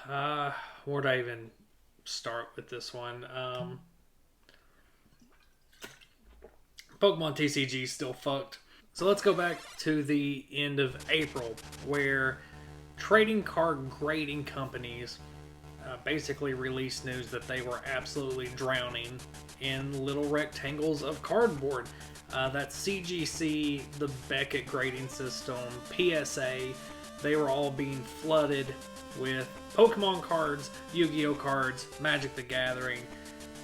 Uh, where'd I even start with this one? Pokemon TCG still fucked. So let's go back to the end of April, where trading card grading companies basically released news that they were absolutely drowning in little rectangles of cardboard. That CGC, the Beckett grading system, PSA, they were all being flooded with Pokemon cards, Yu-Gi-Oh cards, Magic the Gathering,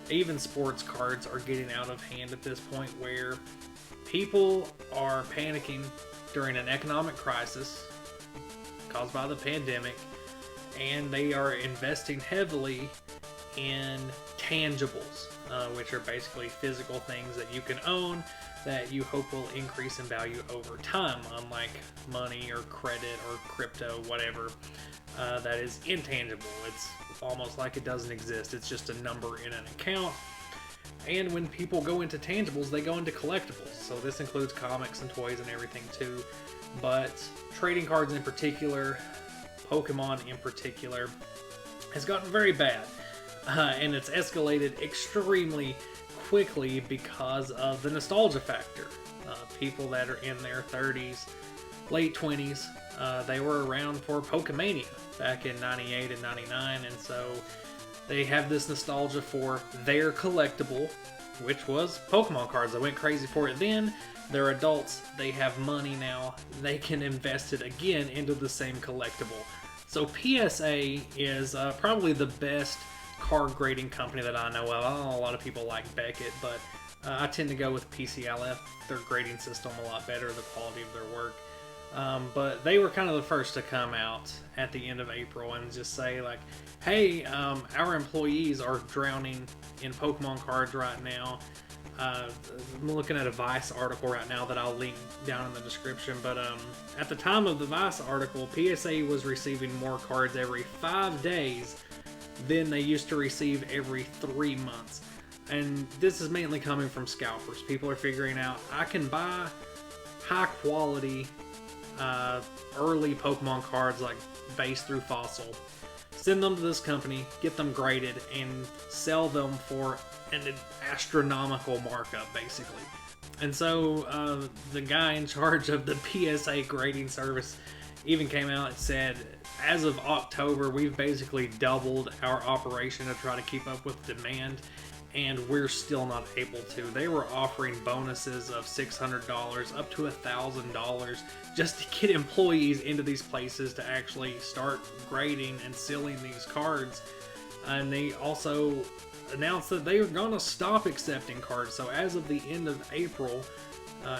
even sports cards are getting out of hand at this point where people are panicking during an economic crisis caused by the pandemic, and they are investing heavily in tangibles, which are basically physical things that you can own that you hope will increase in value over time, unlike money or credit or crypto, whatever that is intangible. It's almost like it doesn't exist. It's just a number in an account. And when people go into tangibles, they go into collectibles. So this includes comics and toys and everything too. But trading cards in particular, Pokemon in particular, has gotten very bad. And it's escalated extremely quickly because of the nostalgia factor. People that are in their 30s, late 20s, they were around for Pokemania back in 98 and 99, and so they have this nostalgia for their collectible, which was Pokemon cards. They went crazy for it then. They're adults, they have money now, they can invest it again into the same collectible. So PSA is probably the best card grading company that I know of. I know a lot of people like Beckett, but I tend to go with PCLF. Their grading system a lot better, the quality of their work. But they were kind of the first to come out at the end of April and just say like, hey, our employees are drowning in Pokemon cards right now. I'm looking at a Vice article right now that I'll link down in the description, but at the time of the Vice article, PSA was receiving more cards every 5 days than they used to receive every 3 months. And this is mainly coming from scalpers. People are figuring out, I can buy high quality early Pokemon cards like base through fossil, send them to this company, get them graded, and sell them for an astronomical markup, basically. And so the guy in charge of the PSA grading service even came out and said, as of October, we've basically doubled our operation to try to keep up with demand, and we're still not able to. They were offering bonuses of $600 up to $1,000 just to get employees into these places to actually start grading and selling these cards. And they also announced that they were going to stop accepting cards. So as of the end of April,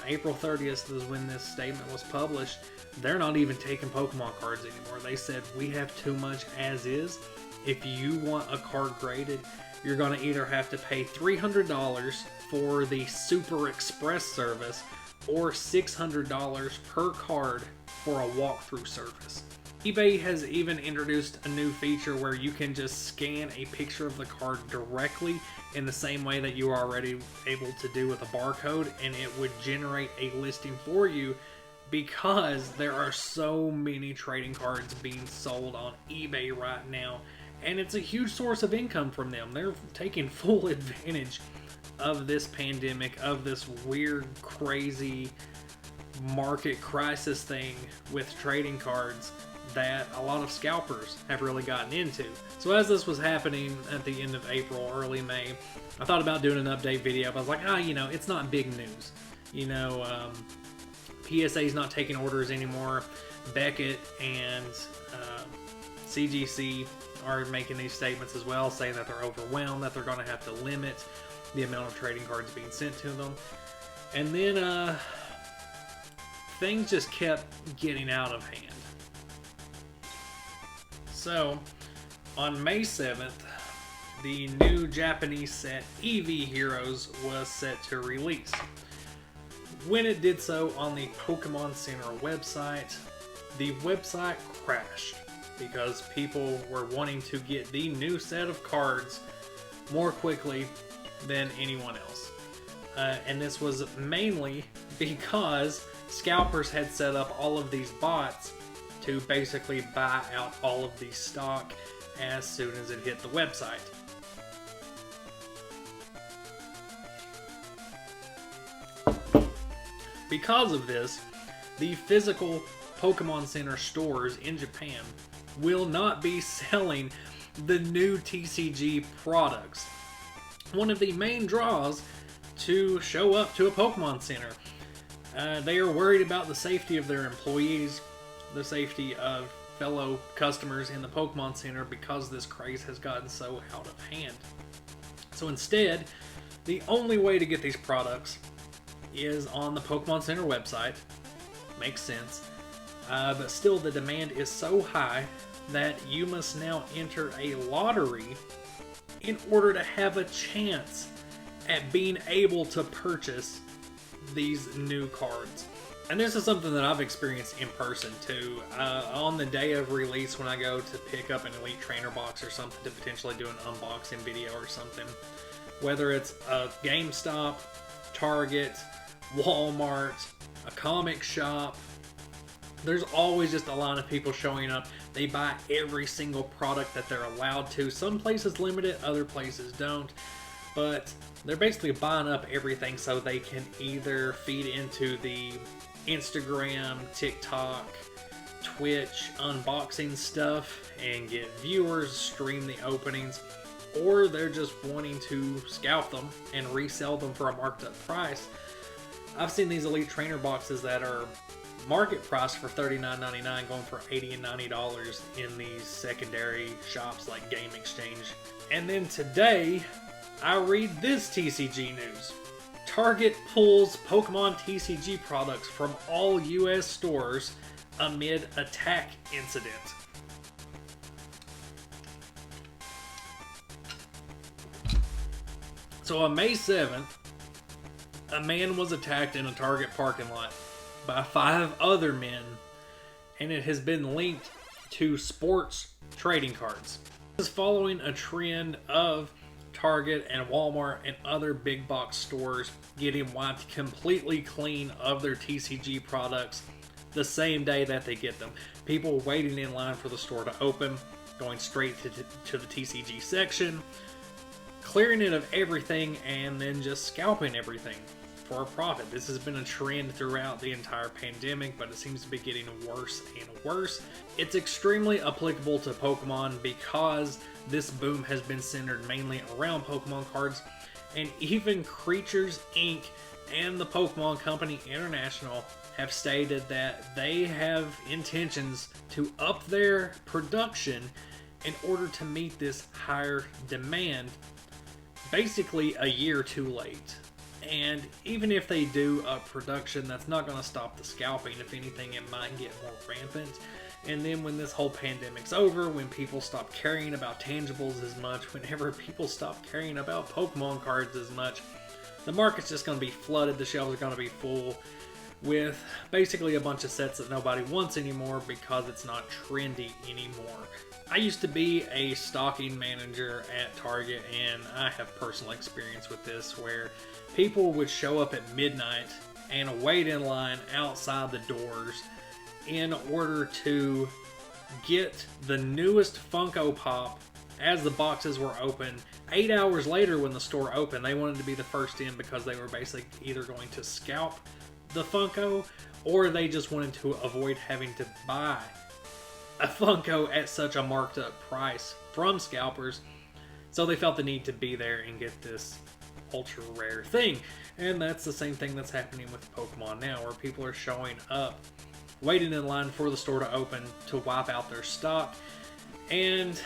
April 30th is when this statement was published, they're not even taking Pokemon cards anymore. They said, we have too much as is. If you want a card graded, you're going to either have to pay $300 for the Super Express service or $600 per card for a walkthrough service. eBay has even introduced a new feature where you can just scan a picture of the card directly in the same way that you are already able to do with a barcode, and it would generate a listing for you because there are so many trading cards being sold on eBay right now. And it's a huge source of income from them. They're taking full advantage of this pandemic, of this weird, crazy market crisis thing with trading cards that a lot of scalpers have really gotten into. So as this was happening at the end of April, early May, I thought about doing an update video, but I was like, it's not big news. PSA's not taking orders anymore. Beckett and CGC are making these statements as well, saying that they're overwhelmed, that they're going to have to limit the amount of trading cards being sent to them. And then things just kept getting out of hand. So on May 7th, the new Japanese set EV Heroes was set to release. When it did so on the Pokemon Center website, the website crashed because people were wanting to get the new set of cards more quickly than anyone else. And this was mainly because scalpers had set up all of these bots to basically buy out all of the stock as soon as it hit the website. Because of this, the physical Pokemon Center stores in Japan will not be selling the new TCG products. One of the main draws to show up to a Pokemon Center. They are worried about the safety of their employees, the safety of fellow customers in the Pokemon Center, because this craze has gotten so out of hand. So instead, the only way to get these products is on the Pokemon Center website. Makes sense. But still, the demand is so high that you must now enter a lottery in order to have a chance at being able to purchase these new cards. And this is something that I've experienced in person too. On the day of release, when I go to pick up an Elite Trainer box or something to potentially do an unboxing video or something, whether it's a GameStop, Target, Walmart, a comic shop, there's always just a line of people showing up. They buy every single product that they're allowed to. Some places limit it, other places don't. But they're basically buying up everything so they can either feed into the Instagram, TikTok, Twitch unboxing stuff and get viewers, stream the openings, or they're just wanting to scalp them and resell them for a marked up price. I've seen these Elite Trainer boxes that are market price for $39.99 going for $80 and $90 in these secondary shops like Game Exchange. And then today, I read this TCG news. Target pulls Pokemon TCG products from all US stores amid attack incident. So on May 7th, a man was attacked in a Target parking lot by 5 other men, and it has been linked to sports trading cards. This is following a trend of Target and Walmart and other big box stores getting wiped completely clean of their TCG products the same day that they get them. People waiting in line for the store to open, going straight to the TCG section, clearing it of everything, and then just scalping everything for a profit. This has been a trend throughout the entire pandemic, but it seems to be getting worse and worse. It's extremely applicable to Pokemon because this boom has been centered mainly around Pokemon cards, and even Creatures Inc. and the Pokemon Company International have stated that they have intentions to up their production in order to meet this higher demand, basically a year too late. And even if they do up production, that's not going to stop the scalping. If anything, it might get more rampant. And then when this whole pandemic's over, when people stop caring about tangibles as much, whenever people stop caring about Pokemon cards as much, the market's just going to be flooded. The shelves are going to be full with basically a bunch of sets that nobody wants anymore because it's not trendy anymore. I used to be a stocking manager at Target, and I have personal experience with this where people would show up at midnight and wait in line outside the doors in order to get the newest Funko Pop as the boxes were open. 8 hours later when the store opened, they wanted to be the first in because they were basically either going to scalp the Funko or they just wanted to avoid having to buy a Funko at such a marked up price from scalpers. So they felt the need to be there and get this ultra rare thing. And that's the same thing that's happening with Pokemon now, where people are showing up, waiting in line for the store to open to wipe out their stock. And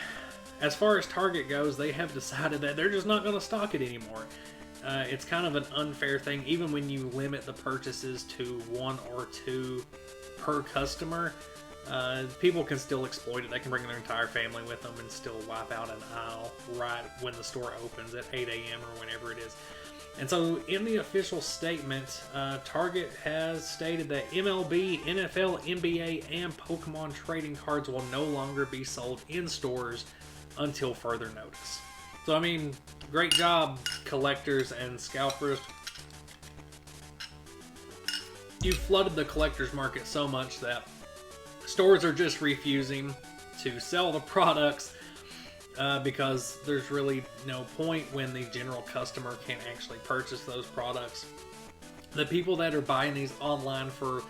as far as Target goes, they have decided that they're just not going to stock it anymore. It's kind of an unfair thing, even when you limit the purchases to 1 or 2 per customer. People can still exploit it. They can bring their entire family with them and still wipe out an aisle right when the store opens at 8 a.m. or whenever it is. And so in the official statement, Target has stated that MLB, NFL, NBA, and Pokemon trading cards will no longer be sold in stores until further notice. So, I mean, great job, collectors and scalpers. You flooded the collector's market so much that stores are just refusing to sell the products because there's really no point when the general customer can't actually purchase those products. The people that are buying these online for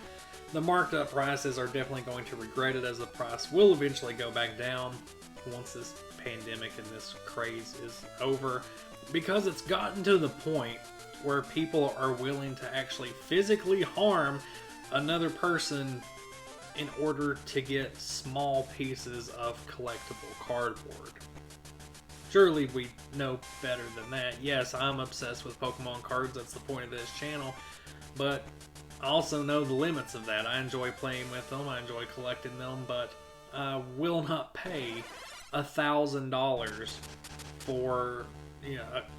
the marked up prices are definitely going to regret it, as the price will eventually go back down once this pandemic and this craze is over, because it's gotten to the point where people are willing to actually physically harm another person in order to get small pieces of collectible cardboard. Surely we know better than that. Yes, I'm obsessed with Pokemon cards, that's the point of this channel, but I also know the limits of that. I enjoy playing with them, I enjoy collecting them, but I will not pay $1,000 for,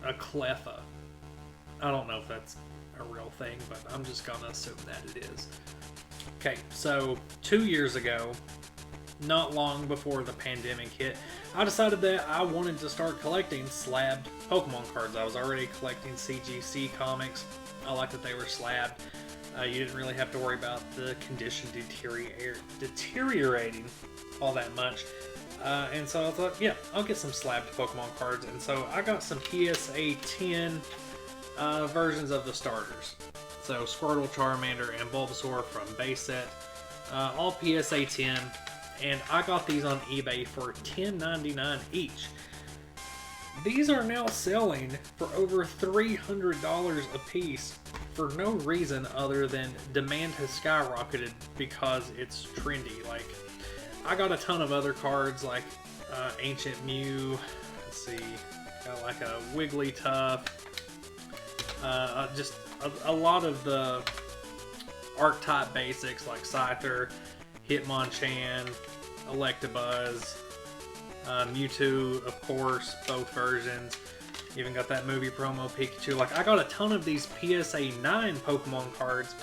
a Cleffa. I don't know if that's a real thing, but I'm just gonna assume that it is. Okay, so 2 years ago, not long before the pandemic hit, I decided that I wanted to start collecting slabbed Pokemon cards. I was already collecting CGC comics. I liked that they were slabbed. You didn't really have to worry about the condition deteriorating all that much. And so I thought, yeah, I'll get some slabbed Pokemon cards. And so I got some PSA 10 versions of the starters. So Squirtle, Charmander, and Bulbasaur from base set. All PSA 10. And I got these on eBay for $10.99 each. These are now selling for over $300 a piece for no reason other than demand has skyrocketed because it's trendy. Like, I got a ton of other cards like Ancient Mew, let's see, got like a Wigglytuff, just a lot of the archetype basics like Scyther, Hitmonchan, Electabuzz, Mewtwo, of course, both versions. Even got that movie promo Pikachu. Like, I got a ton of these PSA 9 Pokemon cards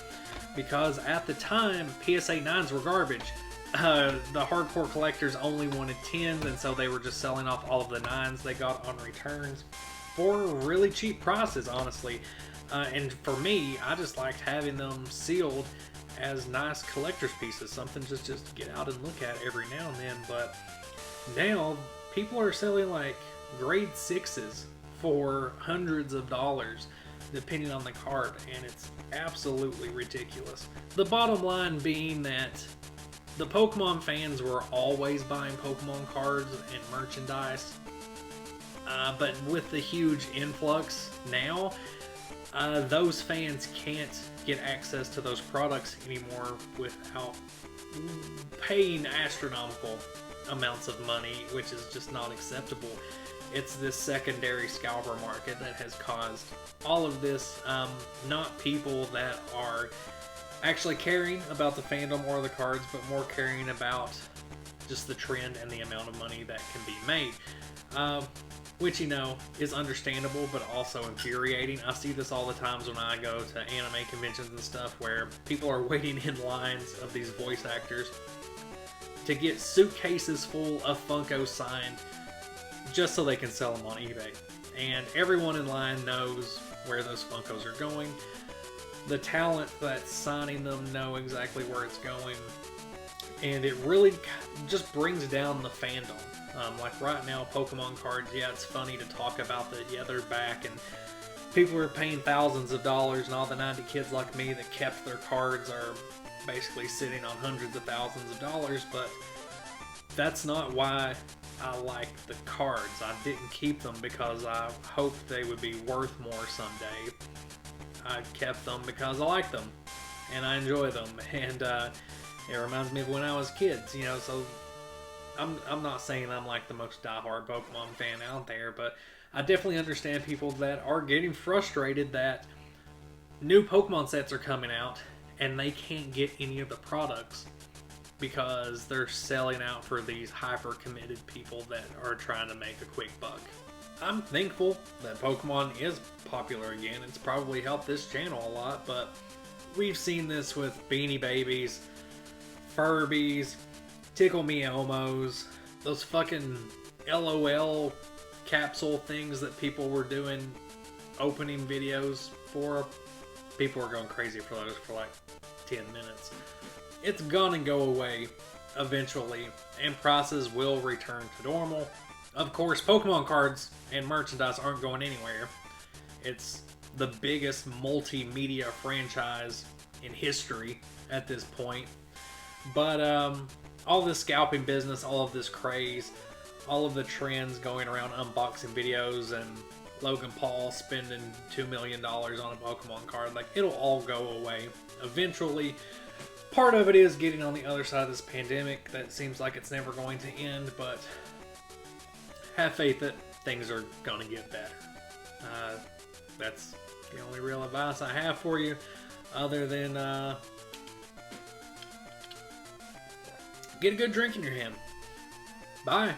because at the time, PSA 9s were garbage. The hardcore collectors only wanted 10s, and so they were just selling off all of the 9s they got on returns for really cheap prices, honestly. And for me, I just liked having them sealed as nice collector's pieces, something just to get out and look at every now and then. But now, people are selling like grade 6s for hundreds of dollars, depending on the card, and it's absolutely ridiculous. The bottom line being that the Pokemon fans were always buying Pokemon cards and merchandise, but with the huge influx now, those fans can't get access to those products anymore without paying astronomical amounts of money, which is just not acceptable. It's this secondary scalper market that has caused all of this, not people that are actually caring about the fandom or the cards, but more caring about just the trend and the amount of money that can be made. Which, is understandable, but also infuriating. I see this all the times when I go to anime conventions and stuff, where people are waiting in lines of these voice actors to get suitcases full of Funko signed just so they can sell them on eBay. And everyone in line knows where those Funkos are going. The talent that's signing them know exactly where it's going. And it really just brings down the fandom. Like right now, Pokemon cards, yeah, it's funny to talk about that, yeah, they're back, and people are paying thousands of dollars, and all the 90 kids like me that kept their cards are basically sitting on hundreds of thousands of dollars, but that's not why I like the cards. I didn't keep them because I hoped they would be worth more someday. I kept them because I like them, and I enjoy them, and it reminds me of when I was kids, so I'm not saying I'm like the most diehard Pokemon fan out there, but I definitely understand people that are getting frustrated that new Pokemon sets are coming out and they can't get any of the products because they're selling out for these hyper-committed people that are trying to make a quick buck. I'm thankful that Pokemon is popular again. It's probably helped this channel a lot, but we've seen this with Beanie Babies, Furbies, Tickle Me Elmos, those fucking LOL capsule things that people were doing opening videos for. People were going crazy for those for like 10 minutes. It's gonna go away eventually, and prices will return to normal. Of course, Pokemon cards and merchandise aren't going anywhere. It's the biggest multimedia franchise in history at this point. But all this scalping business, all of this craze, all of the trends going around unboxing videos and Logan Paul spending $2 million on a Pokemon card, like, it'll all go away eventually. Part of it is getting on the other side of this pandemic that seems like it's never going to end, but have faith that things are going to get better. That's the only real advice I have for you, other than get a good drink in your hand. Bye.